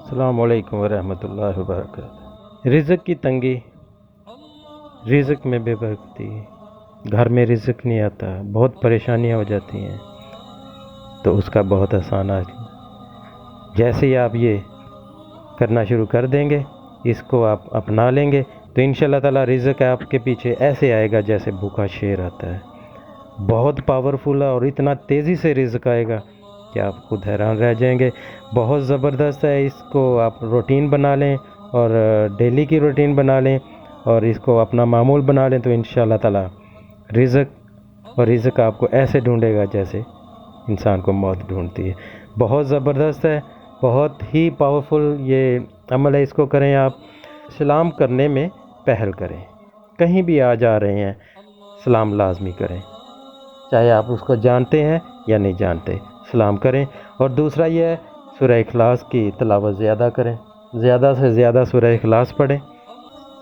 السلام علیکم ورحمۃ اللہ وبرکاتہ۔ رزق کی تنگی، رزق میں بے برکتی، گھر میں رزق نہیں آتا، بہت پریشانیاں ہو جاتی ہیں، تو اس کا بہت آسان ہے۔ جیسے ہی آپ یہ کرنا شروع کر دیں گے، اس کو آپ اپنا لیں گے، تو انشاءاللہ تعالیٰ رزق آپ کے پیچھے ایسے آئے گا جیسے بھوکا شیر آتا ہے۔ بہت پاورفل ہے اور اتنا تیزی سے رزق آئے گا کہ آپ خود حیران رہ جائیں گے۔ بہت زبردست ہے، اس کو آپ روٹین بنا لیں اور ڈیلی کی روٹین بنا لیں اور اس کو اپنا معمول بنا لیں، تو انشاءاللہ تعالیٰ رزق آپ کو ایسے ڈھونڈے گا جیسے انسان کو موت ڈھونڈتی ہے۔ بہت زبردست ہے، بہت ہی پاورفل یہ عمل ہے، اس کو کریں آپ۔ سلام کرنے میں پہل کریں، کہیں بھی آ جا رہے ہیں سلام لازمی کریں، چاہے آپ اس کو جانتے ہیں یا نہیں جانتے، سلام کریں۔ اور دوسرا یہ ہے، سورہ اخلاص کی تلاوت زیادہ کریں، زیادہ سے زیادہ سورہ اخلاص پڑھیں،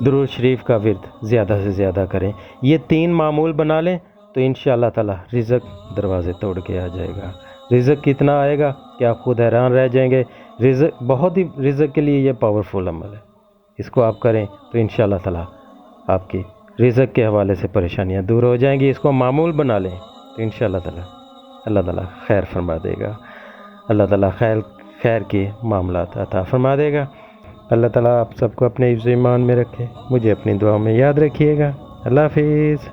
درود شریف کا ورد زیادہ سے زیادہ کریں۔ یہ 3 معمول بنا لیں تو انشاءاللہ تعالیٰ رزق دروازے توڑ کے آ جائے گا۔ رزق کتنا آئے گا کہ آپ خود حیران رہ جائیں گے۔ رزق کے لیے یہ پاورفل عمل ہے، اس کو آپ کریں تو انشاءاللہ تعالیٰ آپ کی رزق کے حوالے سے پریشانیاں دور ہو جائیں گی۔ اس کو معمول بنا لیں تو انشاءاللہ تعالیٰ اللہ تعالیٰ خیر فرما دے گا، اللہ تعالیٰ خیر کے معاملات عطا فرما دے گا۔ اللہ تعالیٰ آپ سب کو اپنے حفظ ایمان میں رکھے، مجھے اپنی دعاؤں میں یاد رکھیے گا۔ اللہ حافظ۔